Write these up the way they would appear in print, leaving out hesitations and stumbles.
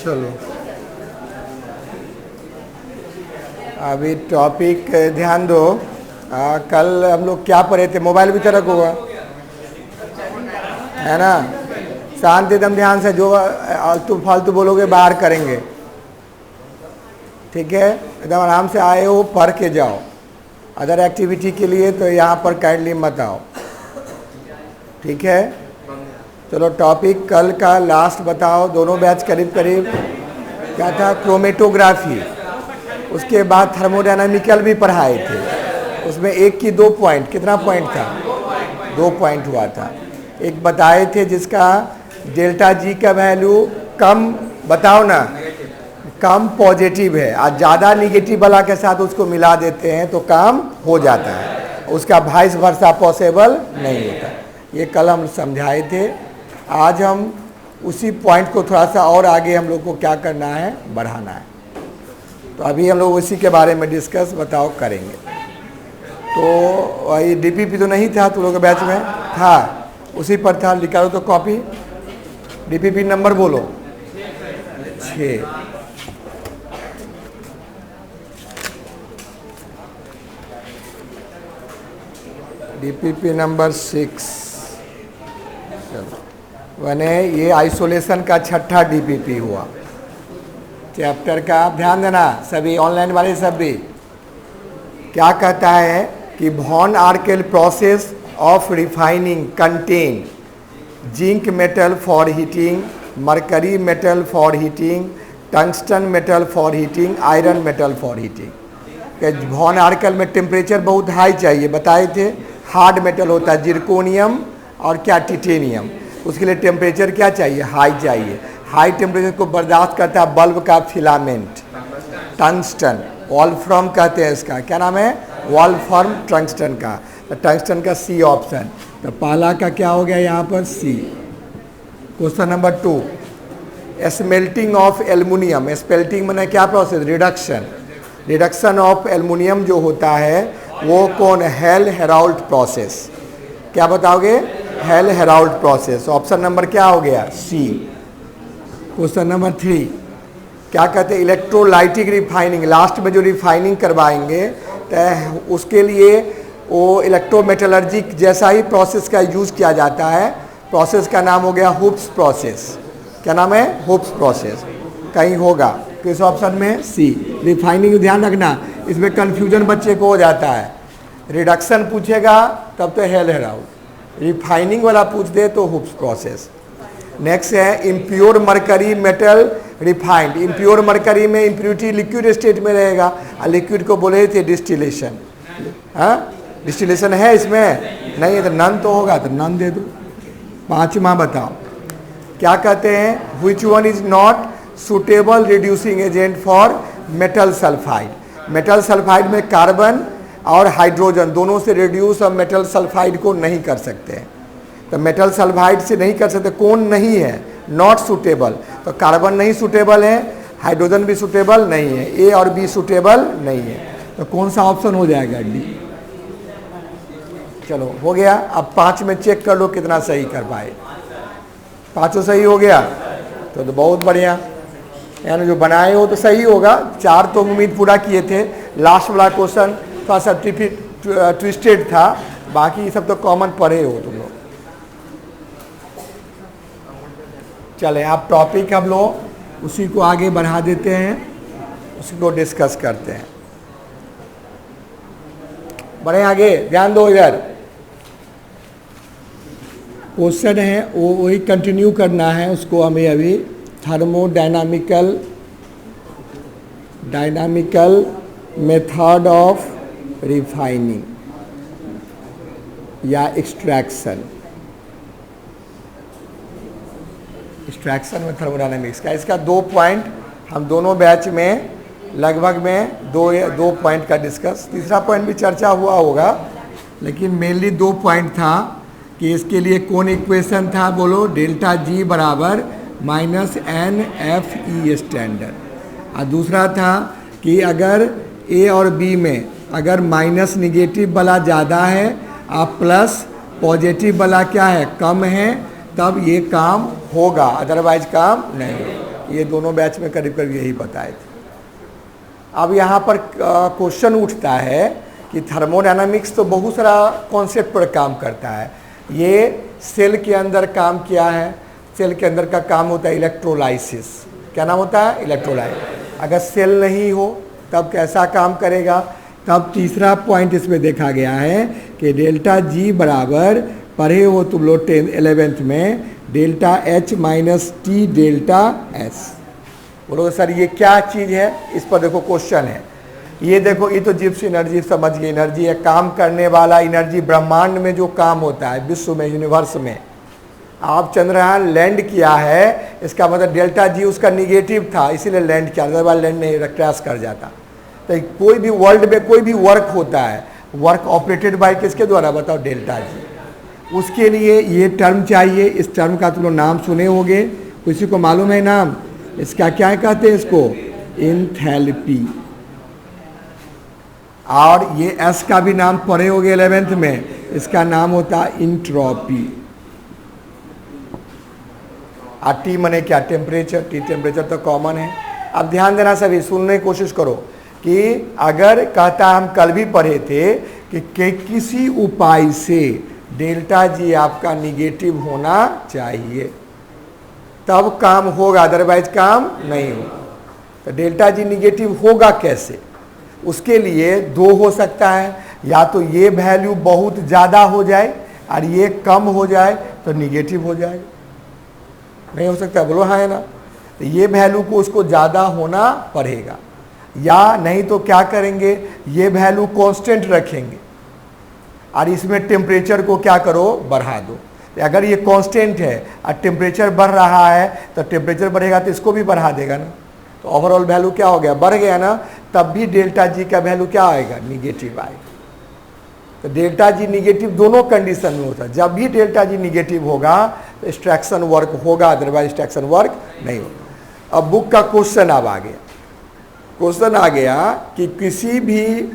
चलो अभी टॉपिक ध्यान दो। कल हम लोग क्या पढ़े थे? मोबाइल भी तरक होगा, है ना? शांत एकदम ध्यान से, जो आलतू फालतू बोलोगे बाहर करेंगे, ठीक है? एकदम आराम से आए हो, पढ़ के जाओ। अदर एक्टिविटी के लिए तो यहाँ पर काइंडली मत आओ, ठीक है? चलो टॉपिक कल का लास्ट बताओ। दोनों बैच करीब करीब क्या था? क्रोमेटोग्राफी। उसके बाद थर्मोडायनामिकल भी पढ़ाए थे। उसमें एक की 2 पॉइंट, कितना पॉइंट था? 2 पॉइंट हुआ था। एक बताए थे जिसका डेल्टा जी का वैल्यू कम, बताओ ना, कम पॉजिटिव है, आज ज़्यादा निगेटिव वाला के साथ उसको मिला देते हैं तो काम हो जाता है, उसका वाइस वर्सा पॉसिबल नहीं होता। ये कल हम समझाए थे। आज हम उसी पॉइंट को थोड़ा सा और आगे हम लोग को क्या करना है, बढ़ाना है। तो अभी हम लोग उसी के बारे में डिस्कस बताओ करेंगे। तो ये डीपीपी तो नहीं था तुम लोग के बैच में? था, उसी पर था। निकालो तो कॉपी। डीपीपी नंबर बोलो। 6। DPP number 6। चलो मैंने ये आइसोलेशन का 6ठा डीपीपी हुआ चैप्टर का। आप ध्यान देना सभी, ऑनलाइन वाले सब भी। क्या कहता है कि van Arkel process of refining contain zinc metal for heating, mercury metal for heating, tungsten metal for heating, iron metal for heating. Van Arkel में टेम्परेचर बहुत हाई चाहिए, बताए थे। हार्ड मेटल होता है जिरकोनियम और क्या, टिटेनियम। उसके लिए टेम्परेचर क्या चाहिए? हाई चाहिए। हाई टेम्परेचर को बर्दाश्त करता है बल्ब का फिलामेंट, टंगस्टन। वॉल्फ्राम कहते हैं इसका, क्या नाम है? वॉल्फ्राम टंगस्टन का। तो टंगस्टन का सी ऑप्शन। तो पहला का क्या हो गया यहाँ पर? C. Question number 2, smelting of aluminium. Smelting मैंने क्या process? Reduction. Reduction of aluminium जो होता है वो कौन? Hall Heroult process. क्या बताओगे? Hall Heroult process. Option number क्या हो गया? सी। क्वेश्चन नंबर 3, क्या कहते हैं? Electrolytic refining. लास्ट में जो रिफाइनिंग करवाएंगे तो उसके लिए वो इलेक्ट्रोमेटलर्जिक जैसा ही प्रोसेस का यूज़ किया जाता है। प्रोसेस का नाम हो गया हुप्स प्रोसेस। क्या नाम है? Hoops process. कहीं होगा किस ऑप्शन में? सी। रिफाइनिंग ध्यान रखना, इसमें कन्फ्यूजन बच्चे को हो जाता है। रिडक्शन पूछेगा तब तो हेल हेराल्ड, रिफाइनिंग वाला पूछ दे तो हुप्स प्रोसेस। नेक्स्ट है impure mercury metal refined. Impure mercury में इम्प्योरिटी लिक्विड स्टेट में रहेगा, और लिक्विड को बोले थे डिस्टिलेशन। हाँ, डिस्टिलेशन है इसमें? नहीं है तो नन तो होगा, तो नन दे दो। 5वां बताओ, क्या कहते हैं? Which one is not suitable reducing agent for metal sulphide. Metal sulphide में कार्बन और हाइड्रोजन दोनों से रिड्यूस और मेटल सल्फाइड को नहीं कर सकते हैं। तो मेटल सल्फाइड से नहीं कर सकते, कौन नहीं है? Not suitable. तो कार्बन नहीं सुटेबल है, हाइड्रोजन भी सुटेबल नहीं है, ए और बी सुटेबल नहीं है। तो कौन सा ऑप्शन हो जाएगा? डी। चलो हो गया। अब 5 में चेक कर लो कितना सही कर पाए। 5 सही हो गया तो बहुत बढ़िया, यानी जो बनाए हो तो सही होगा। 4 तो उम्मीद पूरा किए थे। लास्ट वाला क्वेश्चन थोड़ा सा ट्विस्टेड था, बाकी सब तो कॉमन पढ़े हो तुम लोग। चले अब टॉपिक हम लोग उसी को आगे बढ़ा देते हैं, उसी को डिस्कस करते हैं। बढ़े आगे, ध्यान दो इधर। क्वेश्चन है वो वही कंटिन्यू करना है उसको हमें अभी। थर्मोडायनामिकल मेथड ऑफ रिफाइनिंग या एक्सट्रैक्शन में थर्मोडायनामिक्स का। इसका 2 पॉइंट हम दोनों बैच में लगभग में 2 पॉइंट का डिस्कस। तीसरा पॉइंट भी चर्चा हुआ होगा, लेकिन मेनली 2 पॉइंट था कि इसके लिए कौन इक्वेशन था? बोलो। डेल्टा जी बराबर -NFE स्टैंडर्ड। और दूसरा था कि अगर ए और बी में अगर माइनस निगेटिव वाला ज़्यादा है और प्लस पॉजिटिव वाला क्या है? कम है, तब ये काम होगा, अदरवाइज काम नहीं होगा। ये दोनों बैच में करीब करीब यही बताए थे। अब यहाँ पर क्वेश्चन उठता है कि थर्मोडायनामिक्स तो बहुत सारा कॉन्सेप्ट पर काम करता है, ये सेल के अंदर काम किया है। सेल के अंदर का काम होता है इलेक्ट्रोलाइसिस। क्या नाम होता है? इलेक्ट्रोलाइसिस। अगर सेल नहीं हो तब कैसा काम करेगा? तब तीसरा पॉइंट इसमें देखा गया है कि डेल्टा जी बराबर, पढ़े हो तुम लोग 11th में, delta H minus T delta S. बोलो सर ये क्या चीज़ है? इस पर देखो क्वेश्चन है। ये देखो, ये तो जिप्स एनर्जी समझ गए, एनर्जी है, काम करने वाला एनर्जी। ब्रह्मांड में जो काम होता है, विश्व में, यूनिवर्स में, आप चंद्रयान लैंड किया है, इसका मतलब डेल्टा जी उसका निगेटिव था, इसीलिए लैंड किया, अदरवाइज लैंड नहीं, क्रैश कर जाता। तो कोई भी वर्ल्ड में कोई भी वर्क होता है, वर्क ऑपरेटेड बाय किसके द्वारा? बताओ, डेल्टा जी। उसके लिए ये टर्म चाहिए। इस टर्म का तुम लोग नाम सुने होंगे, किसी को मालूम है नाम? इसका क्या कहते हैं? इसको एंथैल्पी। और ये एस का भी नाम पढ़े होंगे 11th में, इसका नाम होता है इंट्रोपी। और टी मने क्या? टेम्परेचर। टी टेम्परेचर तो कॉमन है। अब ध्यान देना सभी, सुनने की कोशिश करो कि अगर कहता, हम कल भी पढ़े थे कि किसी उपाय से डेल्टा जी आपका निगेटिव होना चाहिए, तब काम होगा, अदरवाइज काम नहीं होगा। तो डेल्टा जी निगेटिव होगा कैसे? उसके लिए दो हो सकता है, या तो ये वैल्यू बहुत ज़्यादा हो जाए और ये कम हो जाए तो निगेटिव हो जाए। नहीं हो सकता? बोलो हाँ है ना। तो ये वैल्यू को उसको ज़्यादा होना पड़ेगा, या नहीं तो क्या करेंगे, ये वैल्यू कांस्टेंट रखेंगे और इसमें टेम्परेचर को क्या करो? बढ़ा दो। अगर ये कांस्टेंट है और टेम्परेचर बढ़ रहा है तो टेम्परेचर बढ़ेगा तो इसको भी बढ़ा देगा ना, तो ओवरऑल वैल्यू क्या हो गया? बढ़ गया ना। तब भी डेल्टा जी का वैल्यू क्या आएगा? निगेटिव आएगा। तो डेल्टा जी निगेटिव दोनों कंडीशन में होता है। जब भी डेल्टा जी निगेटिव होगा तो एक्सट्रैक्शन वर्क होगा, अदरवाइज एक्सट्रैक्शन वर्क नहीं होगा। अब बुक का क्वेश्चन अब आ गया। क्वेश्चन आ गया कि किसी भी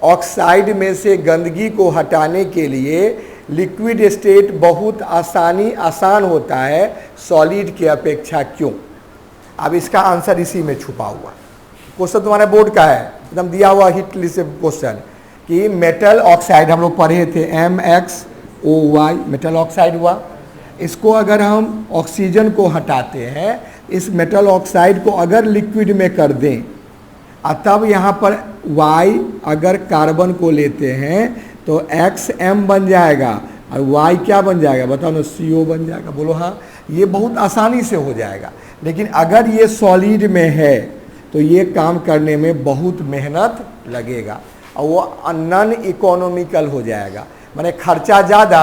ऑक्साइड में से गंदगी को हटाने के लिए लिक्विड स्टेट बहुत आसान होता है सॉलिड की अपेक्षा, क्यों? अब इसका आंसर इसी में छुपा हुआ। क्वेश्चन तुम्हारे बोर्ड का है, एकदम दिया हुआ हिट लिस्ट क्वेश्चन कि मेटल ऑक्साइड हम लोग पढ़े थे, MxOY मेटल ऑक्साइड हुआ। इसको अगर हम ऑक्सीजन को हटाते हैं, इस मेटल ऑक्साइड को अगर लिक्विड में कर दें और तब यहाँ पर Y अगर कार्बन को लेते हैं तो XM बन जाएगा और Y क्या बन जाएगा? बताओ ना, CO बन जाएगा। बोलो हाँ। ये बहुत आसानी से हो जाएगा, लेकिन अगर ये सॉलिड में है तो ये काम करने में बहुत मेहनत लगेगा और वो नॉन इकोनॉमिकल हो जाएगा, माने खर्चा ज़्यादा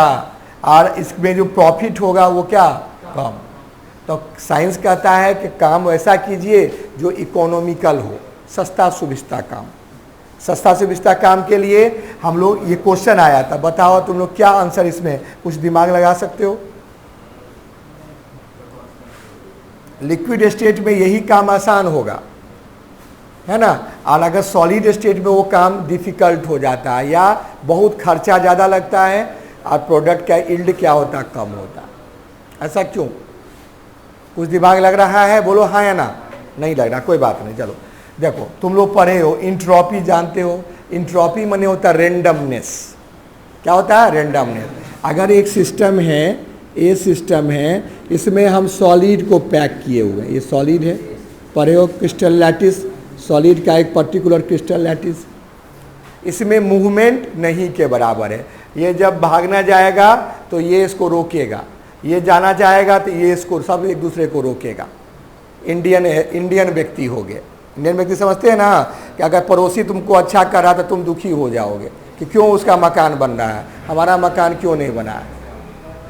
और इसमें जो प्रॉफिट होगा वो क्या? कम। तो साइंस कहता है कि काम वैसा कीजिए जो इकोनॉमिकल हो, सस्ता सुविस्ता काम। सस्ता सुविस्ता काम के लिए हम लोग, ये क्वेश्चन आया था, बताओ तुम लोग क्या आंसर इसमें, कुछ दिमाग लगा सकते हो? लिक्विड स्टेट में यही काम आसान होगा, है ना। और अगर सॉलिड स्टेट में वो काम डिफिकल्ट हो जाता है या बहुत खर्चा ज़्यादा लगता है और प्रोडक्ट का यील्ड क्या होता है? कम होता है। ऐसा क्यों? कुछ दिमाग लग रहा है? बोलो हाँ या ना। नहीं लग रहा, कोई बात नहीं। चलो देखो, तुम लोग पढ़े हो, इंट्रोपी जानते हो। इंट्रोपी माने होता है रेंडमनेस। क्या होता है? रेंडमनेस। अगर एक सिस्टम है, ये सिस्टम है, इसमें हम सॉलिड को पैक किए हुए हैं, ये सॉलिड है, पढ़े हो क्रिस्टल लैटिस, सॉलिड का एक पर्टिकुलर क्रिस्टल लैटिस, इसमें मूवमेंट नहीं के बराबर है। ये जब भागना जाएगा तो ये इसको रोकेगा, ये जाना चाहेगा तो ये इसको, सब एक दूसरे को रोकेगा। इंडियन व्यक्ति हो गए। इंडियन व्यक्ति समझते हैं ना कि अगर पड़ोसी तुमको अच्छा कर रहा तो तुम दुखी हो जाओगे कि क्यों उसका मकान बन रहा है, हमारा मकान क्यों नहीं बना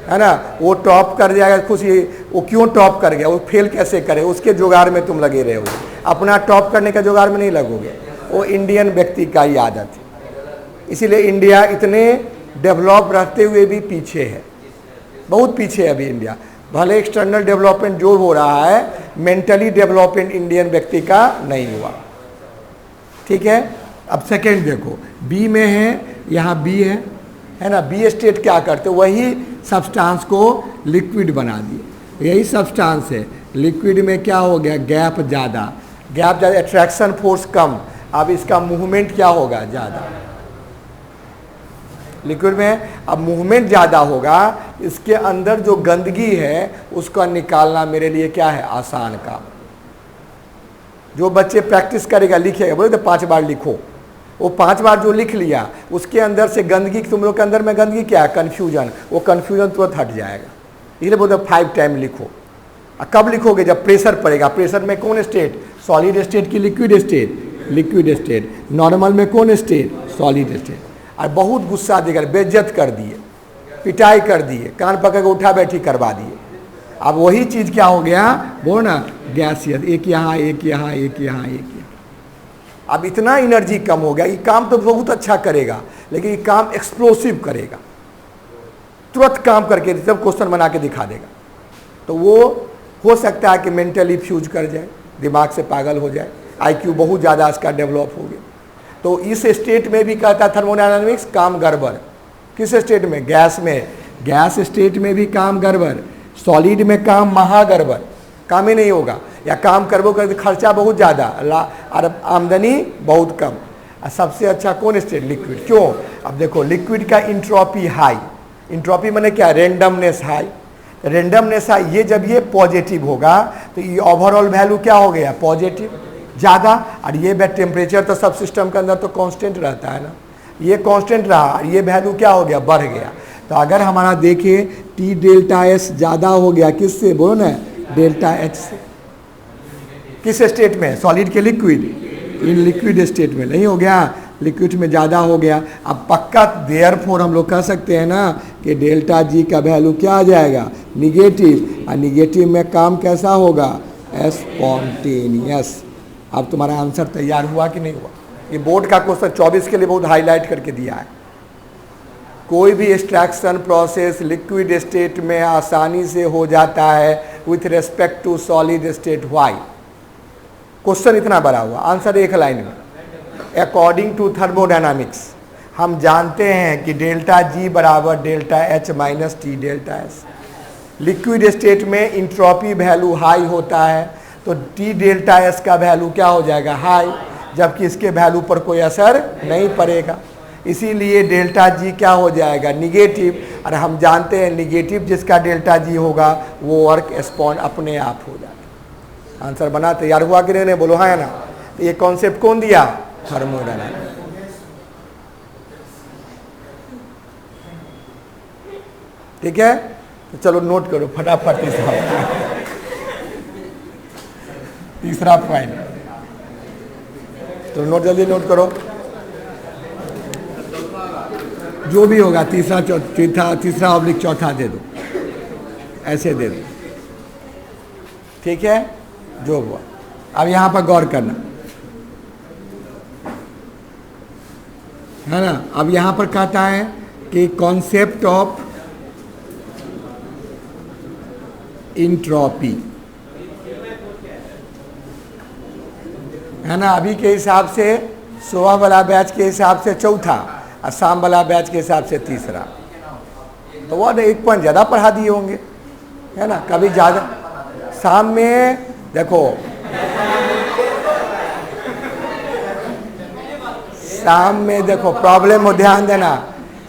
है ना। वो टॉप कर जाएगा खुशी, वो क्यों टॉप कर गया, वो फेल कैसे करे, उसके जुगाड़ में तुम लगे रहोगे, अपना टॉप करने का जुगाड़ में नहीं लगोगे। वो इंडियन व्यक्ति का ही आदत है। इसीलिए इंडिया इतने डेवलप रहते हुए भी पीछे है, बहुत पीछे है अभी इंडिया। भले एक्सटर्नल डेवलपमेंट जो हो रहा है, मेंटली डेवलपमेंट इंडियन व्यक्ति का नहीं हुआ। ठीक है। अब सेकेंड देखो, बी में है, यहाँ बी है ना। बी स्टेट क्या करते, वही सब्सटेंस को लिक्विड बना दिए, यही सब्सटेंस है, लिक्विड में क्या हो गया, गैप ज़्यादा, गैप ज़्यादा, अट्रैक्शन फोर्स कम, अब इसका मूवमेंट क्या होगा, ज़्यादा। लिक्विड में अब मूवमेंट ज़्यादा होगा, इसके अंदर जो गंदगी है उसका निकालना मेरे लिए क्या है, आसान काम। जो बच्चे प्रैक्टिस करेगा, लिखेगा, बोले तो 5 बार लिखो, वो 5 बार जो लिख लिया उसके अंदर से गंदगी, तुम लोग के अंदर में गंदगी क्या है, कन्फ्यूजन, वो कन्फ्यूजन तुरंत हट जाएगा। इसलिए बोलते 5 टाइम लिखो। कब लिखोगे, जब प्रेशर पड़ेगा। प्रेशर में कौन स्टेट, सॉलिड स्टेट की liquid state, liquid state. Normal में कौन स्टेट, सॉलिड स्टेट। और बहुत गुस्सा देकर बेइज्जत कर दिए, पिटाई कर दिए, कान पकड़ के उठा बैठी करवा दिए। अब वही चीज़ क्या हो गया, वो ना गैसियस, एक यहाँ एक यहाँ एक यहाँ एक यहाँ। अब इतना एनर्जी कम हो गया, ये काम तो बहुत अच्छा करेगा लेकिन ये काम एक्सप्लोसिव करेगा, तुरंत काम करके सब क्वेश्चन बना के दिखा देगा। तो वो हो सकता है कि मेंटली फ्यूज कर जाए, दिमाग से पागल हो जाए, आईक्यू बहुत ज़्यादा इसका डेवलप हो गया। तो इस स्टेट में भी कहता है थर्मोडायनामिक्स काम गड़बड़। किस स्टेट में, गैस में, गैस स्टेट में भी काम गड़बड़, सॉलिड में काम महा गड़बड़, काम ही नहीं होगा, या काम करबो कर खर्चा बहुत ज़्यादा और आमदनी बहुत कम। और सबसे अच्छा कौन स्टेट, लिक्विड। क्यों, अब देखो लिक्विड का इंट्रोपी हाई, इंट्रोपी मैंने क्या, रेंडमनेस हाई, रेंडमनेस हाई, ये जब ये पॉजिटिव होगा तो ये ओवरऑल वैल्यू क्या हो गया, पॉजिटिव ज़्यादा। और ये टेम्परेचर तो सब सिस्टम के अंदर तो कांस्टेंट रहता है ना, ये कांस्टेंट रहा, ये वैल्यू क्या हो गया, बढ़ गया। तो अगर हमारा देखिए टी डेल्टा एस ज़्यादा हो गया, किससे, बोलो ना, डेल्टा एच से। किस स्टेट में, सॉलिड के लिक्विड, इन लिक्विड स्टेट में नहीं हो गया, लिक्विड में ज़्यादा हो गया। अब पक्का देयरफॉर हम लोग कह सकते हैं ना कि डेल्टा जी का वैल्यू क्या आ जाएगा, निगेटिव। और निगेटिव में काम कैसा होगा, स्पॉन्टेनियस। अब तुम्हारा आंसर तैयार हुआ कि नहीं हुआ। ये बोर्ड का क्वेश्चन 24 के लिए बहुत हाईलाइट करके दिया है। कोई भी एक्सट्रैक्शन प्रोसेस लिक्विड स्टेट में आसानी से हो जाता है with respect to solid state, why. Question इतना बड़ा हुआ, आंसर एक लाइन में। अकॉर्डिंग टू थर्मोडायनामिक्स हम जानते हैं कि डेल्टा जी बराबर delta H minus T delta S. Liquid state में इंट्रोपी वैल्यू हाई होता है तो टी डेल्टा एस का वैल्यू क्या हो जाएगा, हाई, जबकि इसके वैल्यू पर कोई असर नहीं पड़ेगा। इसीलिए डेल्टा जी क्या हो जाएगा, निगेटिव। और हम जानते हैं निगेटिव जिसका डेल्टा जी होगा वो वर्क स्पॉन अपने आप हो जाता। आंसर बना, तैयार हुआ कि नहीं, बोलो हाँ या ना। तो ये कॉन्सेप्ट कौन दिया, थर्मोडायनामिक्स। ठीक है, तो चलो नोट करो फटाफट। तीसरा पॉइंट, तो नोट जल्दी नोट करो, जो भी होगा तीसरा तीसरा ऑब्लिक चौथा दे दो, ऐसे दे दो, ठीक है, जो हुआ। अब यहाँ पर गौर करना है ना। अब यहाँ पर कहता है कि कॉन्सेप्ट ऑफ इंट्रोपी है ना। अभी के हिसाब से सुबह वाला बैच के हिसाब से चौथा और शाम वाला बैच के हिसाब से तीसरा। तो वो 1 पॉइंट ज़्यादा पढ़ा दिए होंगे, है ना। कभी ज़्यादा शाम में देखो, शाम में देखो प्रॉब्लम हो, ध्यान देना,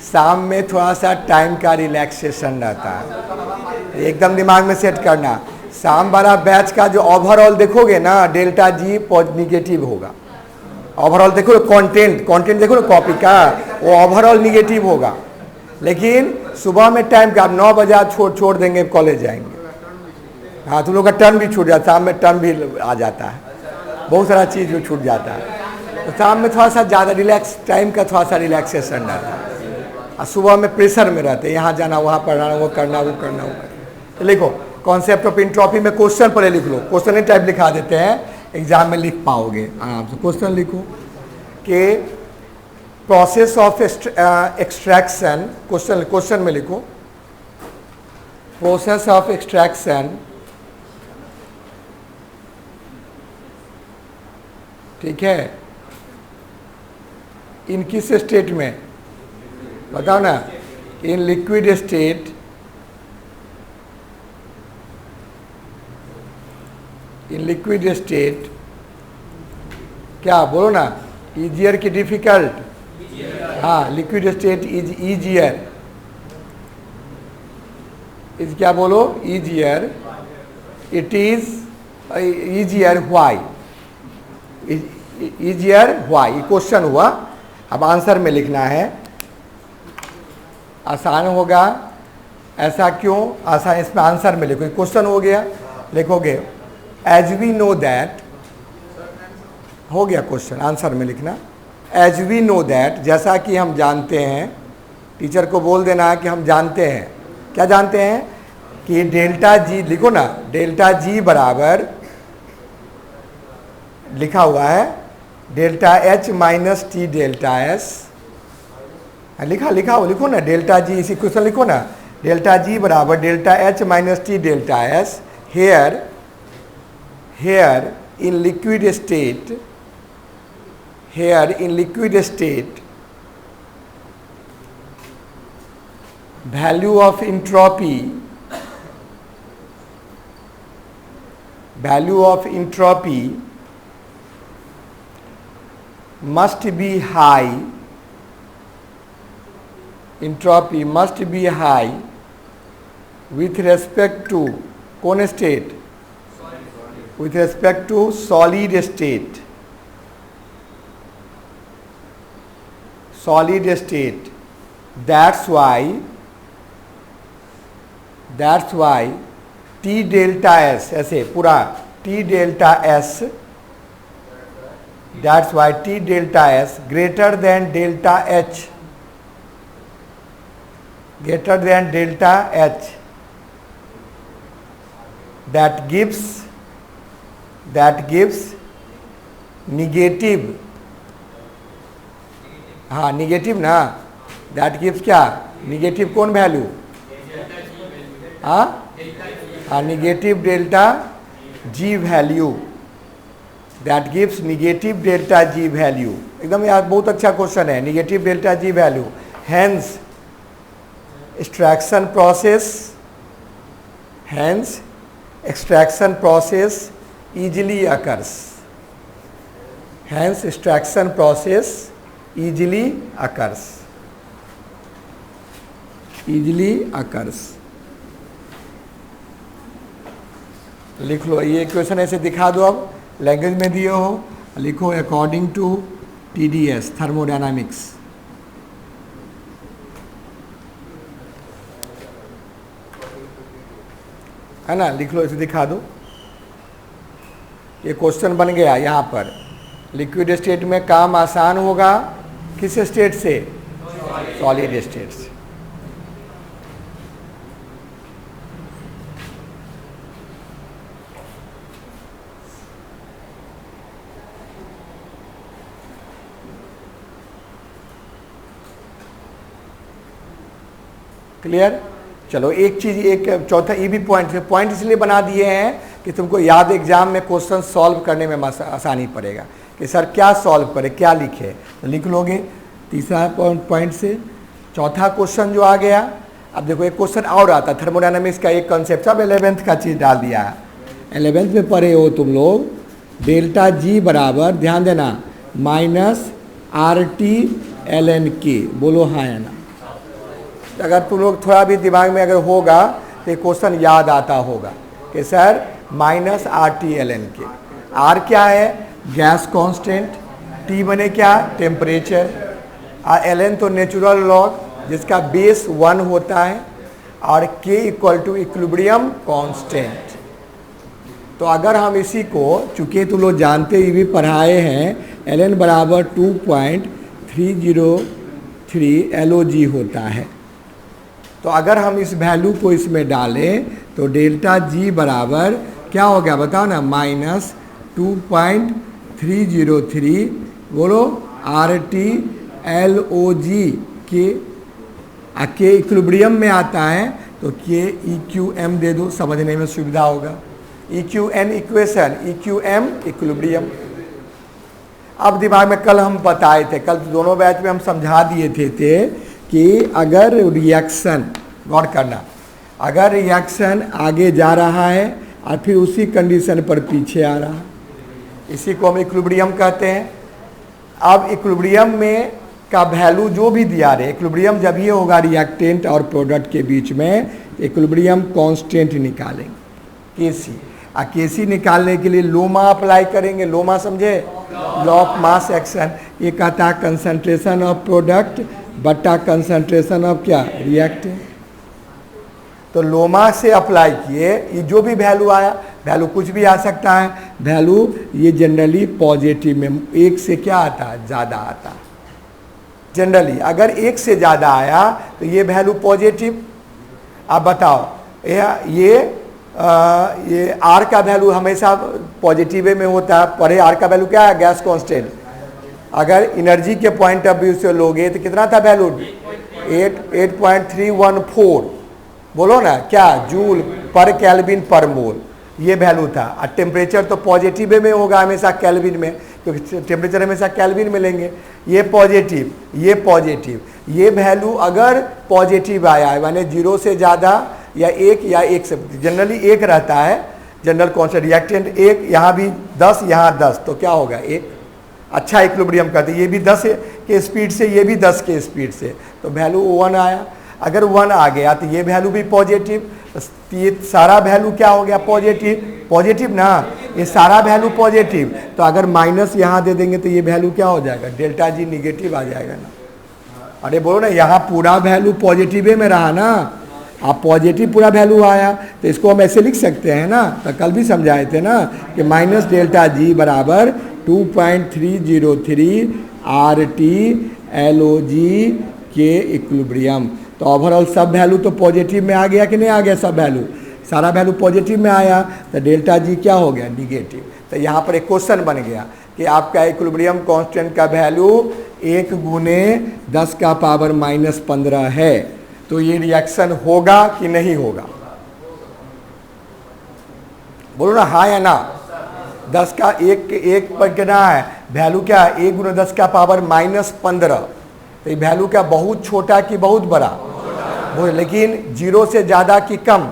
शाम में थोड़ा सा टाइम का रिलैक्सेशन रहता है, एकदम दिमाग में सेट करना। शाम वाला बैच का जो ओवरऑल देखोगे ना, डेल्टा जी निगेटिव होगा। ओवरऑल देखो कंटेंट देखो ना कॉपी का, वो ओवरऑल निगेटिव होगा। लेकिन सुबह में टाइम का, आप 9 बजे आप छोड़ देंगे, कॉलेज जाएंगे। हाँ, तुम लोग का टर्न भी छूट जाता है, शाम में टर्न भी आ जाता है, बहुत सारा चीज़ भी छूट जाता है। तो शाम में थोड़ा सा ज़्यादा रिलैक्स, टाइम का थोड़ा सा रिलैक्सेशन रहता है। और सुबह में प्रेशर में रहते हैं, यहाँ जाना, वहाँ पढ़ना, वो करना। तो लिखो कॉन्सेप्ट ऑफ इंट्रोपी में क्वेश्चन पहले लिख लो, क्वेश्चन ही टाइप लिखा देते हैं, एग्जाम में लिख पाओगे आराम से। क्वेश्चन लिखो कि प्रोसेस ऑफ एक्सट्रैक्शन, क्वेश्चन में लिखो प्रोसेस ऑफ एक्सट्रैक्शन ठीक है, इन किस स्टेट में बताओ ना, in liquid state liquid state, क्या बोलो ना, ईजियर की डिफिकल्ट? हाँ, liquid state is easier, is क्या बोलो, easier, it is easier why, easier why, ये क्वेश्चन हुआ। अब आंसर में लिखना है, आसान होगा, ऐसा क्यों आसान, इसमें आंसर में लिखो, क्वेश्चन हो गया, लिखोगे एज वी नो दैट, हो गया क्वेश्चन, आंसर में लिखना एज वी नो दैट, जैसा कि हम जानते हैं, टीचर को बोल देना है कि हम जानते हैं, क्या जानते हैं कि डेल्टा जी, लिखो ना, डेल्टा जी बराबर लिखा हुआ है delta H minus T delta S, लिखो ना, डेल्टा जी, इसी क्वेश्चन लिखो ना, डेल्टा जी बराबर delta H minus T delta S, here in liquid state, value of entropy must be high, entropy must be high with respect to कौन state, with respect to solid state, that's why T delta S, ऐसे पूरा T delta S, that's why T delta S greater than delta H, that gives negative, हाँ negative ना, that gives क्या, negative कौन value, हाँ negative delta G value, that gives negative delta G value, एकदम यार बहुत अच्छा क्वेश्चन है, negative delta G value, hence extraction process easily occurs, hence extraction process easily occurs, लिख लो, ये क्वेश्चन ऐसे दिखा दो, अब लैंग्वेज में दिए हो, लिखो अकॉर्डिंग टू TDS थर्मोडायनामिक्स, है ना, लिख लो, इसे दिखा दो, ये क्वेश्चन बन गया। यहाँ पर लिक्विड स्टेट में काम आसान होगा, किस स्टेट से, सॉलिड स्टेट से। क्लियर, चलो एक चीज, एक चौथा ये भी पॉइंट इसलिए बना दिए हैं कि तुमको याद एग्जाम में क्वेश्चन सॉल्व करने में आसानी पड़ेगा कि सर क्या सॉल्व करे, क्या लिखे, तो लिख लोगे तीसरा पॉइंट से। चौथा क्वेश्चन जो आ गया, अब देखो एक क्वेश्चन और आता, थर्मोडायनामिक्स का एक कॉन्सेप्ट, सब 11th का चीज़ डाल दिया है, 11th में पढ़े हो तुम लोग, डेल्टा जी बराबर, ध्यान देना, -RT/ln(k), बोलो हाँ है ना। अगर तुम लोग थोड़ा भी दिमाग में अगर होगा तो क्वेश्चन याद आता होगा कि सर -RT/ln(k), R क्या है, गैस कांस्टेंट, T बने क्या, टेम्परेचर, और ln तो नेचुरल लॉग जिसका बेस 1 होता है, और K = इक्विलिब्रियम कांस्टेंट। तो अगर हम इसी को, चूँकि तुम लोग जानते ही भी पढ़ाए हैं, ln बराबर 2.303 LOG होता है, तो अगर हम इस वैल्यू को इसमें डालें तो डेल्टा जी बराबर क्या हो गया बताओ ना, -2.303, बोलो RT/log के इक्विलिब्रियम में आता है तो के EQM दे दो, समझने में सुविधा होगा, EQN इक्वेशन, EQM इक्विलिब्रियम। अब दिमाग में कल हम बताए थे, कल दोनों बैच में हम समझा दिए थे कि अगर रिएक्शन, गौर करना, अगर रिएक्शन आगे जा रहा है, और फिर उसी कंडीशन पर पीछे आ रहा है, इसी को हम इक्विलिब्रियम कहते हैं। अब इक्विलिब्रियम में का वैल्यू जो भी दिया रहे, इक्विलिब्रियम जब ये होगा रिएक्टेंट और प्रोडक्ट के बीच में, इक्विलिब्रियम कांस्टेंट निकालेंगे केसी। और केसी निकालने के लिए लोमा अप्लाई करेंगे। लोमा समझे, लॉ ऑफ मास एक्शन। ये कहता है कंसंट्रेशन ऑफ प्रोडक्ट बट्टा कंसंट्रेशन ऑफ क्या, रिएक्टेंट। तो लोमा से अप्लाई किए, ये जो भी वैल्यू आया, वैल्यू कुछ भी आ सकता है, वैल्यू ये जनरली पॉजिटिव में एक से क्या आता है, ज़्यादा आता है जनरली। अगर एक से ज़्यादा आया तो ये वैल्यू पॉजिटिव। आप बताओ, ये आर का वैल्यू हमेशा पॉजिटिव में होता है। पर आर का वैल्यू क्या है, गैस कांस्टेंट। अगर एनर्जी के पॉइंट ऑफ व्यू से लोगे तो कितना था वैल्यू, 8.314, बोलो ना क्या, जूल पर केल्विन पर मोल, ये वैल्यू था। और टेम्परेचर तो पॉजिटिव में होगा हमेशा केल्विन में, क्योंकि टेम्परेचर हमेशा केल्विन में लेंगे। ये पॉजिटिव, ये पॉजिटिव, ये वैल्यू अगर पॉजिटिव आया है माने 0 से ज़्यादा या 1 से, जनरली 1 रहता है जनरल कांस्टेंट। रिएक्टेंट 1, यहाँ भी 10, यहाँ 10, तो क्या होगा 1। अच्छा इक्विलिब्रियम करते, ये भी 10 के स्पीड से, ये भी 10 के स्पीड से, तो वैल्यू 1 आया। अगर 1 आ गया तो ये वैल्यू भी पॉजिटिव, ये सारा वैल्यू क्या हो गया, पॉजिटिव। पॉजिटिव ना, ये सारा वैल्यू पॉजिटिव। तो अगर माइनस यहाँ दे देंगे तो ये वैल्यू क्या हो जाएगा, डेल्टा जी निगेटिव आ जाएगा ना। अरे बोलो ना, यहाँ पूरा वैल्यू पॉजिटिव में रहा ना, आप पॉजिटिव पूरा वैल्यू आया, तो इसको हम ऐसे लिख सकते हैं ना, तो कल भी समझाए थे ना कि माइनस डेल्टा जी बराबर 2.303 RT LOG के इक्विलिब्रियम। तो ओवरऑल सब वैल्यू तो पॉजिटिव में आ गया कि नहीं आ गया, सब वैल्यू, सारा वैल्यू पॉजिटिव में आया, तो डेल्टा जी क्या हो गया, निगेटिव। तो यहाँ पर एक क्वेश्चन बन गया कि आपका इक्विलिब्रियम कांस्टेंट का वैल्यू 1 गुने 10 का पावर -15 है, तो ये रिएक्शन होगा कि नहीं होगा, बोलो ना हाँ या ना। 10 का 1 पर कितना है वैल्यू, क्या है 1 गुने 10 का पावर -15। तो ये वैल्यू क्या बहुत छोटा कि बहुत बड़ा, वो, लेकिन 0 से ज़्यादा कि कम,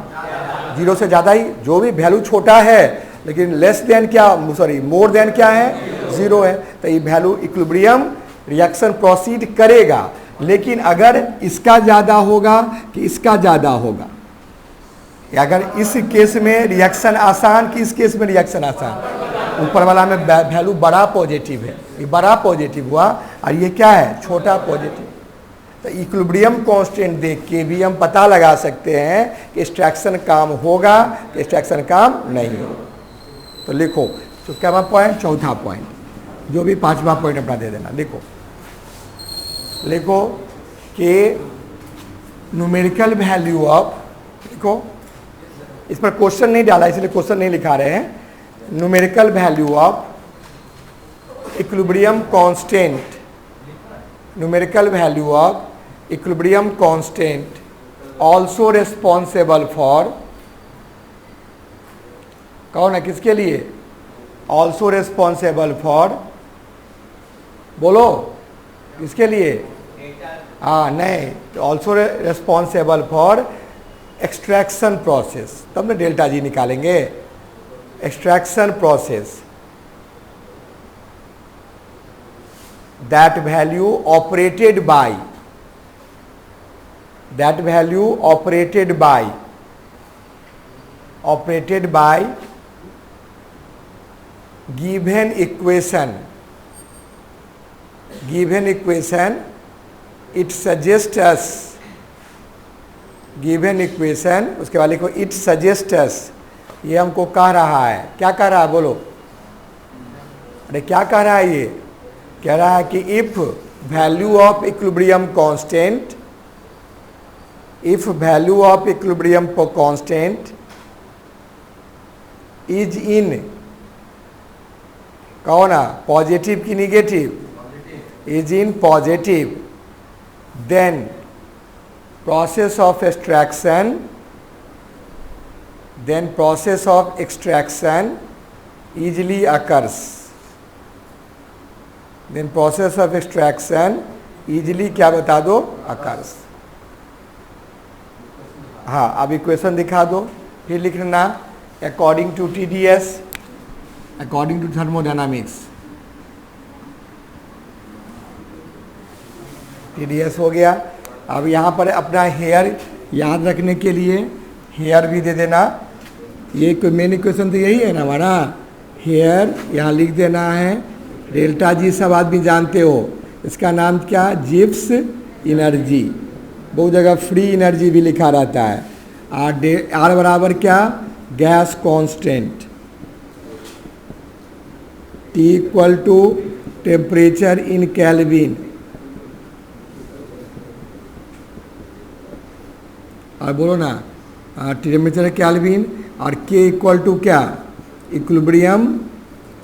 0 से ज़्यादा ही, जो भी वैल्यू छोटा है, लेकिन लेस देन क्या, सॉरी मोर देन क्या है, 0 है। तो ये वैल्यू इक्विलिब्रियम रिएक्शन प्रोसीड करेगा, लेकिन अगर इसका ज़्यादा होगा कि इसका ज़्यादा होगा, अगर इस केस में रिएक्शन आसान कि इस केस में रिएक्शन आसान, ऊपर वाला में वैल्यू बड़ा पॉजिटिव है, ये बड़ा पॉजिटिव हुआ, और ये क्या है, छोटा पॉजिटिव। तो इक्विलिब्रियम कांस्टेंट देख के भी हम पता लगा सकते हैं कि एक्सट्रैक्शन काम होगा कि एक्सट्रैक्शन काम नहीं होगा। तो लिखो, तो क्या पॉइंट, चौथा पॉइंट, जो भी 5वां पॉइंट अपना दे देना। लिखो कि न्यूमेरिकल वैल्यू ऑफ, लिखो, इस पर क्वेश्चन नहीं डाला इसलिए क्वेश्चन नहीं लिखा रहे हैं। Numerical value of equilibrium constant, numerical value of equilibrium constant also responsible for, कौन है, किसके लिए, आल्सो रिस्पॉन्सिबल फॉर, बोलो किसके लिए, हाँ नहीं, तो also responsible for extraction process, तब ना डेल्टा जी निकालेंगे। Extraction process, that value operated by, that value operated by given equation, it suggests us, given equation, उसके वाले को it suggests us, ये हमको कह रहा है, क्या कह रहा है बोलो, अरे क्या कह रहा है, ये कह रहा है कि if value of equilibrium constant, if value of equilibrium constant is in, कौन है, पॉजिटिव की negative, is in positive, then process of extraction easily occurs, then process of extraction easily क्या बता दो, occurs। हाँ अब इक्वेशन दिखा दो, फिर लिखना according to TDS, according to thermodynamics. TDS हो गया। अब यहाँ पर अपना हेयर याद रखने के लिए हेयर भी दे देना। ये कोई मेन इक्वेशन तो यही है ना हमारा, हेयर यहाँ लिख देना है। डेल्टा जी सब आदमी जानते हो, इसका नाम क्या, जिप्स एनर्जी। बहुत जगह फ्री एनर्जी भी लिखा रहता है। आर बराबर क्या, gas constant, T equal to temperature in Kelvin. और बोलो ना, टेम्परेचर केल्विन, और K इक्वल टू क्या, इक्विलिब्रियम,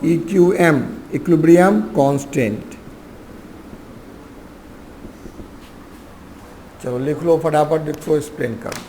EQM, इक्विलिब्रियम कांस्टेंट। चलो लिख लो फटाफट, लिखो, एक्सप्लेन करो।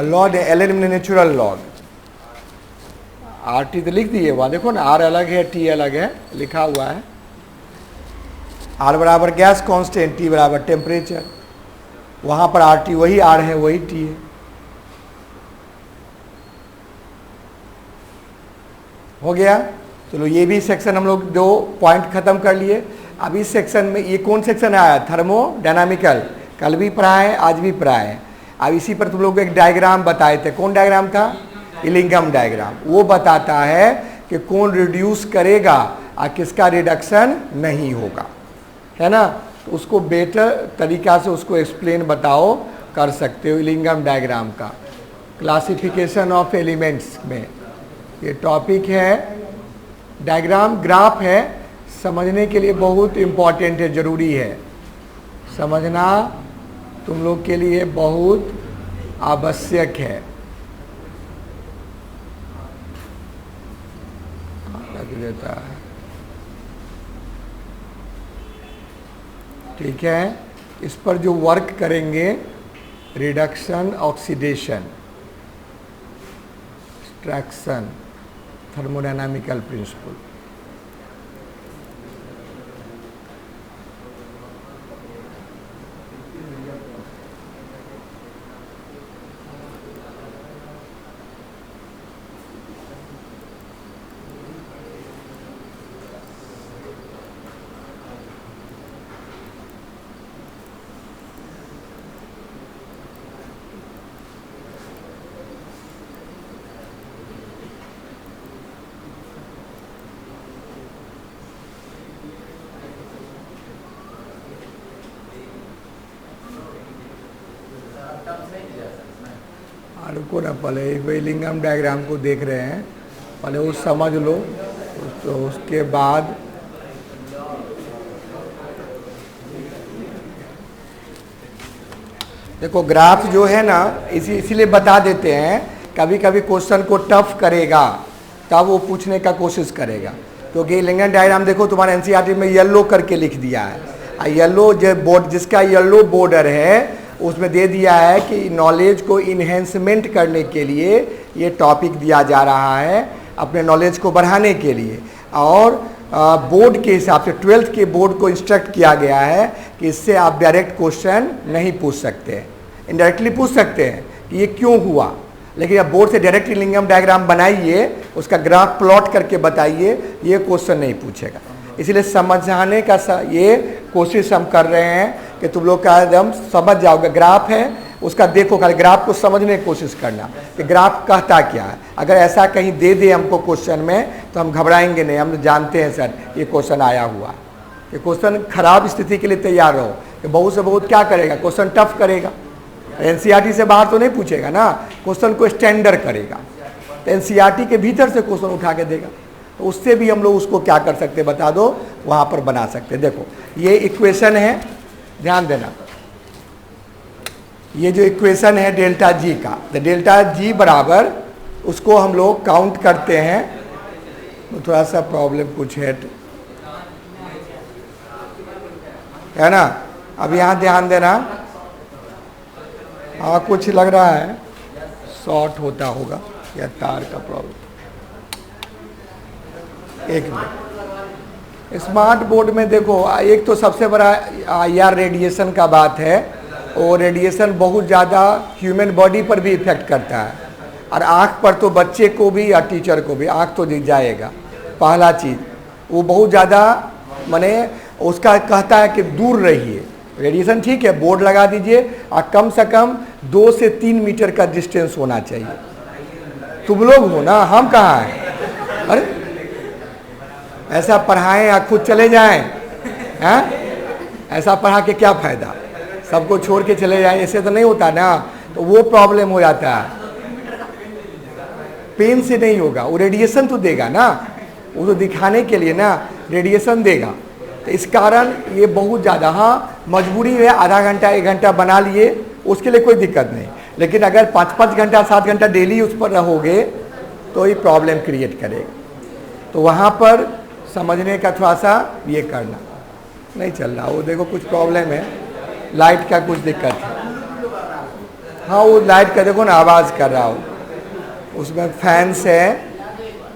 लॉग एल में नेचुरल लॉग, RT तो लिख दिए, वहाँ देखो ना, R अलग है, T अलग है, लिखा हुआ है। R बराबर गैस कांस्टेंट, T बराबर टेम्परेचर। वहाँ पर RT वही R है, वही T है। हो गया। चलो ये भी सेक्शन हम लोग 2 पॉइंट खत्म कर लिए। अब इस सेक्शन में ये कौन सेक्शन आया, थर्मोडायनामिकल, कल भी पढ़ा है, आज भी पढ़ा है। अब इसी पर तुम लोग एक डायग्राम बताए थे, कौन डायग्राम था, इलिंगम डायग्राम। वो बताता है कि कौन रिड्यूस करेगा और किसका रिडक्शन नहीं होगा, है ना। तो उसको बेटर तरीका से उसको एक्सप्लेन बताओ, कर सकते हो इलिंगम डायग्राम का। क्लासिफिकेशन ऑफ एलिमेंट्स में ये टॉपिक है। डायग्राम ग्राफ है, समझने के लिए बहुत इम्पॉर्टेंट है, ज़रूरी है समझना, तुम लोग के लिए बहुत आवश्यक है। लग देता है, ठीक है। इस पर जो वर्क करेंगे, रिडक्शन, ऑक्सीडेशन, एक्सट्रैक्शन, थर्मोडायनामिकल प्रिंसिपल। रुको ना, पहले एक इलिंगम डायग्राम को देख रहे हैं, पहले वो समझ लो, तो उसके बाद देखो ग्राफ जो है ना, इसीलिए बता देते हैं, कभी कभी क्वेश्चन को टफ करेगा तब वो पूछने का कोशिश करेगा। क्योंकि इलिंगम डायग्राम देखो तुम्हारे एनसीईआरटी में येलो करके लिख दिया है। येलो जो बोर्ड, जिसका येलो बॉर्डर है, उसमें दे दिया है कि नॉलेज को इन्हेंसमेंट करने के लिए ये टॉपिक दिया जा रहा है, अपने नॉलेज को बढ़ाने के लिए। और बोर्ड के हिसाब से 12th के बोर्ड को इंस्ट्रक्ट किया गया है कि इससे आप डायरेक्ट क्वेश्चन नहीं पूछ सकते, इनडायरेक्टली पूछ सकते हैं कि ये क्यों हुआ, लेकिन अब बोर्ड से डायरेक्ट इलिंगम डायग्राम बनाइए, उसका ग्राफ प्लॉट करके बताइए, ये क्वेश्चन नहीं पूछेगा। इसलिए समझाने का ये कोशिश हम कर रहे हैं कि तुम लोग का एकदम समझ जाओगे। ग्राफ है उसका देखो, खाली ग्राफ को समझने की कोशिश करना कि ग्राफ कहता क्या है। अगर ऐसा कहीं दे दे हमको क्वेश्चन में तो हम घबराएंगे नहीं, हम जानते हैं सर ये क्वेश्चन आया हुआ। ये क्वेश्चन खराब स्थिति के लिए तैयार रहो कि बहुत से बहुत क्या करेगा, क्वेश्चन टफ करेगा। एनसीईआरटी से बाहर तो नहीं पूछेगा ना, क्वेश्चन को स्टैंडर्ड करेगा, तो एनसीईआरटी के भीतर से क्वेश्चन उठा के देगा। तो उससे भी हम लोग उसको क्या कर सकते बता दो, वहाँ पर बना सकते। देखो ये इक्वेशन है, ध्यान देना, ये जो इक्वेशन है डेल्टा जी का, तो डेल्टा जी बराबर उसको हम लोग काउंट करते हैं। तो थोड़ा सा प्रॉब्लम कुछ है ना। अब यहाँ ध्यान देना, हाँ कुछ लग रहा है शॉर्ट होता होगा या तार का प्रॉब्लम। एक मिनट। स्मार्ट बोर्ड में देखो, एक तो सबसे बड़ा IR रेडिएशन का बात है, और रेडिएशन बहुत ज़्यादा ह्यूमन बॉडी पर भी इफेक्ट करता है, और आँख पर तो बच्चे को भी या टीचर को भी आँख तो दिख जाएगा। पहला चीज़ वो बहुत ज़्यादा माने उसका कहता है कि दूर रहिए। रेडिएशन ठीक है, बोर्ड लगा दीजिए, और कम से कम 2 से 3 मीटर का डिस्टेंस होना चाहिए। तुम लोग हो ना, हम कहाँ हैं? अरे ऐसा पढ़ाएं या खुद चले जाएं? हैं? ऐसा पढ़ा के क्या फ़ायदा? सबको छोड़ के चले जाएं, ऐसे तो नहीं होता ना, तो वो प्रॉब्लम हो जाता है। पेन से नहीं होगा, वो रेडिएशन तो देगा ना, वो तो दिखाने के लिए ना रेडिएशन देगा। तो इस कारण ये बहुत ज़्यादा, हाँ मजबूरी है, आधा घंटा 1 घंटा बना लिए उसके लिए कोई दिक्कत नहीं, लेकिन अगर 5-5 घंटा 7 घंटा डेली उस पर रहोगे तो ये प्रॉब्लम क्रिएट करेगा। तो वहाँ पर समझने का थोड़ा सा ये करना। नहीं चल रहा, वो देखो कुछ प्रॉब्लम है, लाइट का कुछ दिक्कत है। हाँ वो लाइट का देखो ना आवाज़ कर रहा हो, उसमें फैंस है,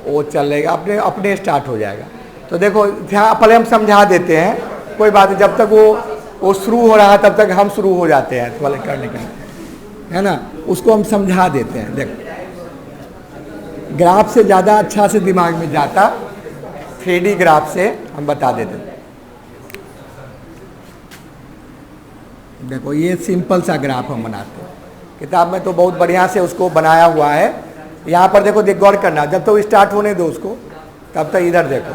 वो चलेगा अपने अपने स्टार्ट हो जाएगा। तो देखो ध्यान, पहले हम समझा देते हैं, कोई बात नहीं, जब तक वो शुरू हो रहा है तब तक हम शुरू हो जाते हैं वाले करने का, है ना, उसको हम समझा देते हैं। देखो ग्राफ से ज़्यादा अच्छा से दिमाग में जाता, 3D ग्राफ से हम बता देते हैं। देखो ये सिंपल सा ग्राफ हम बनाते हैं, किताब में तो बहुत बढ़िया से उसको बनाया हुआ है। यहाँ पर देखो, देख गौर करना, जब तक तो स्टार्ट होने दो उसको, तब तक इधर देखो,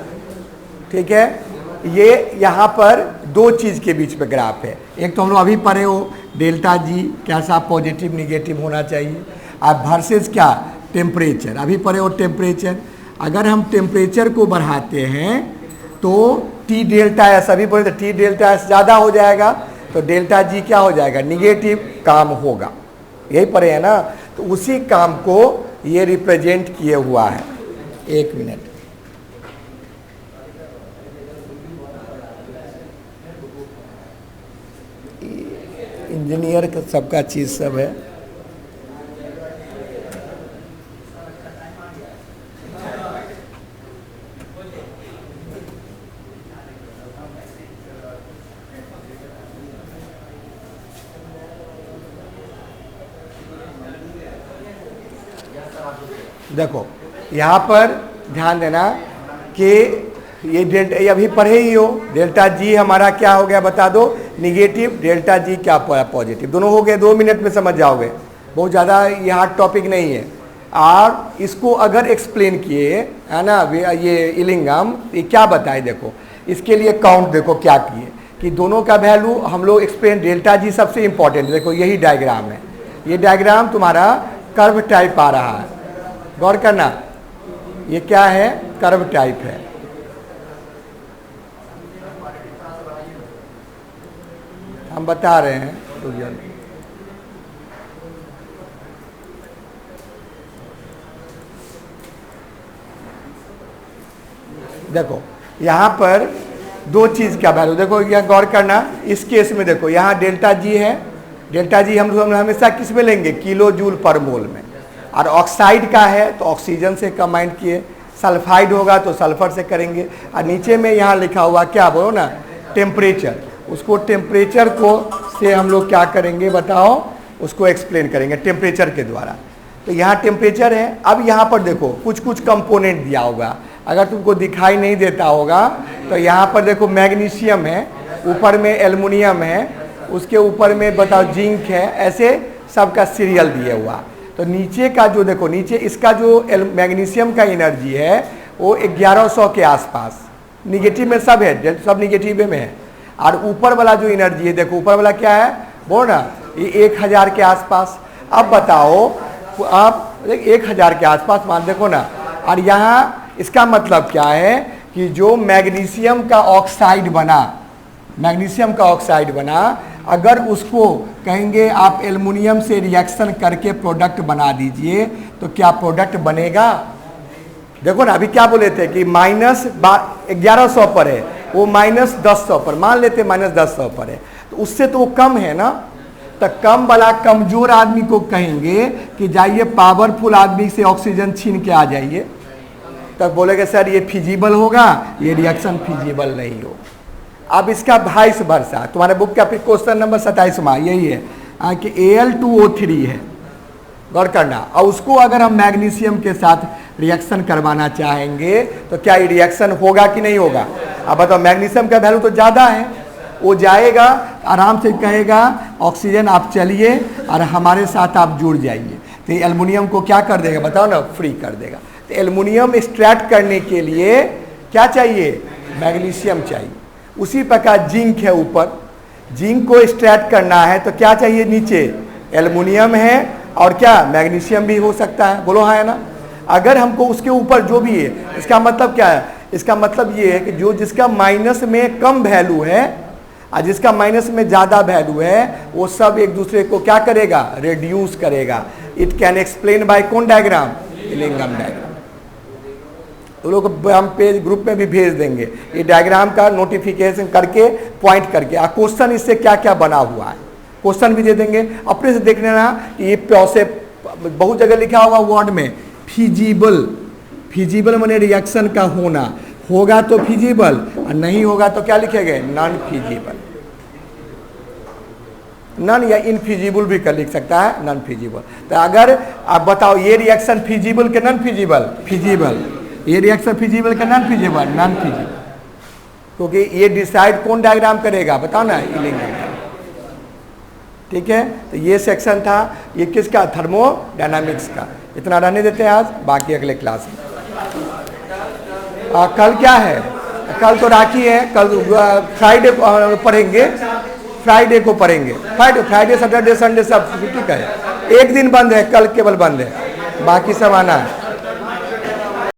ठीक है। ये यहाँ पर 2 चीज़ के बीच में ग्राफ है। एक तो हम लोग अभी पढ़े हो डेल्टा जी कैसा पॉजिटिव निगेटिव होना चाहिए, अब वर्सेस क्या टेम्परेचर, अभी पढ़े हो टेम्परेचर। अगर हम टेम्परेचर को बढ़ाते हैं तो T डेल्टा एस, अभी बोले तो T डेल्टा एस ज़्यादा हो जाएगा, तो डेल्टा जी क्या हो जाएगा, निगेटिव काम होगा, यही पढ़े है ना। तो उसी काम को ये रिप्रेजेंट किए हुआ है। एक मिनट, इंजीनियर का सबका चीज़ सब है। देखो यहाँ पर ध्यान देना कि ये डेल्टा, ये अभी पढ़े ही हो, डेल्टा जी हमारा क्या हो गया बता दो, निगेटिव, डेल्टा जी क्या पॉजिटिव, दोनों हो गए, 2 मिनट में समझ जाओगे, बहुत ज़्यादा ये हार्ड टॉपिक नहीं है। और इसको अगर एक्सप्लेन किए है ना, ये इलिंगम ये क्या बताए, देखो इसके लिए काउंट देखो क्या किए कि दोनों का वैल्यू हम लोग एक्सप्लेन, डेल्टा जी सबसे इंपॉर्टेंट, देखो यही डायग्राम है, ये डायग्राम तुम्हारा कर्व टाइप आ रहा है, गौर करना, ये क्या है, कर्व टाइप है। हम बता रहे हैं, देखो यहाँ पर 2 चीज़ का वैल्यू, देखो यहाँ गौर करना, इस केस में देखो यहाँ डेल्टा जी है, डेल्टा जी हम लोग हमेशा किस में लेंगे, किलो जूल पर मोल में, और ऑक्साइड का है तो ऑक्सीजन से कंबाइंड किए, सल्फाइड होगा तो सल्फर से करेंगे, और नीचे में यहाँ लिखा हुआ क्या बोलो ना, टेम्परेचर, उसको टेम्परेचर को से हम लोग क्या करेंगे बताओ, उसको एक्सप्लेन करेंगे टेम्परेचर के द्वारा। तो यहाँ टेम्परेचर है। अब यहाँ पर देखो कुछ कुछ कंपोनेंट दिया होगा, अगर तुमको दिखाई नहीं देता होगा तो यहाँ पर देखो मैग्नीशियम है, ऊपर में एल्युमिनियम है, उसके ऊपर में बताओ जिंक है, ऐसे सबका सीरियल दिया हुआ। तो नीचे का जो देखो, नीचे इसका जो मैग्नीशियम का एनर्जी है वो 1100 के आसपास, निगेटिव में सब है, सब निगेटिव में है। और ऊपर वाला जो एनर्जी है देखो, ऊपर वाला क्या है वो ना, ये 1000 के आसपास। अब बताओ आप 1000 के आसपास मान देखो ना, और यहाँ इसका मतलब क्या है कि जो मैग्नीशियम का ऑक्साइड बना, मैग्नीशियम का ऑक्साइड बना, अगर उसको कहेंगे आप एल्युमिनियम से रिएक्शन करके प्रोडक्ट बना दीजिए तो क्या प्रोडक्ट बनेगा। देखो ना, अभी क्या बोले थे कि -1100 पर है, वो -1000 पर मान लेते, -1000 पर है, तो उससे तो वो कम है ना। तो कम वाला कमजोर आदमी को कहेंगे कि जाइए पावरफुल आदमी से ऑक्सीजन छीन के आ जाइए, तब बोलेंगे सर ये फिजिबल होगा, ये रिएक्शन फिजिबल नहीं हो। अब इसका वाइस वर्सा, तुम्हारे बुक का क्वेश्चन नंबर 27वां यही है कि Al2O3 है, गौर करना, और उसको अगर हम मैग्नीशियम के साथ रिएक्शन करवाना चाहेंगे तो क्या ये रिएक्शन होगा कि नहीं होगा? अब बताओ, मैग्नीशियम का वैल्यू तो ज़्यादा है, वो जाएगा आराम से कहेगा ऑक्सीजन आप चलिए और हमारे साथ आप जुड़ जाइए, तो ये एल्युमिनियम को क्या कर देगा बताओ ना, फ्री कर देगा। तो एल्युमिनियम एक्सट्रैक्ट करने के लिए क्या चाहिए? मैग्नीशियम चाहिए। उसी प्रकार जिंक है ऊपर, जिंक को एक्सट्रैक्ट करना है तो क्या चाहिए? नीचे एल्युमिनियम है और क्या मैग्नीशियम भी हो सकता है, बोलो हाँ है ना। अगर हमको उसके ऊपर जो भी है, इसका मतलब क्या है? इसका मतलब ये है कि जो जिसका माइनस में कम वैल्यू है और जिसका माइनस में ज़्यादा वैल्यू है वो सब एक दूसरे को क्या करेगा? रिड्यूस करेगा। इट कैन एक्सप्लेन बाय कौन डायग्राम? इलिंगम डायग्राम। तो लोग हम पेज ग्रुप में भी भेज देंगे ये डायग्राम का नोटिफिकेशन करके पॉइंट करके, क्वेश्चन इससे क्या क्या बना हुआ है क्वेश्चन भी दे देंगे, अपने से देख लेना। ये प्योसे बहुत जगह लिखा होगा वर्ड में फिजिबल, फिजिबल माने रिएक्शन का होना, होगा तो फिजिबल और नहीं होगा तो क्या लिखेंगे? Non feasible. नॉन या इनफिजिबल भी कर लिख सकता है, नॉन फिजिबल। तो अगर आप बताओ ये रिएक्शन फिजिबल के नॉन फिजिबल? फिजिबल। ये रिएक्शन फिजिबल के नॉन फिजिबल? Non feasible. क्योंकि ये डिसाइड कौन डायग्राम करेगा बताओ ना? इलिंगम। ठीक है, तो ये सेक्शन था, ये किसका? थर्मोडायनामिक्स का। इतना रहने देते हैं आज, बाकी अगले क्लास में। कल क्या है? कल तो राखी है, कल फ्राइडे पढ़ेंगे, फ्राइडे को पढ़ेंगे। फ्राइडे सैटरडे संडे सब छुट्टी का है, एक दिन बंद है, कल केवल बंद है, बाकी सब आना है।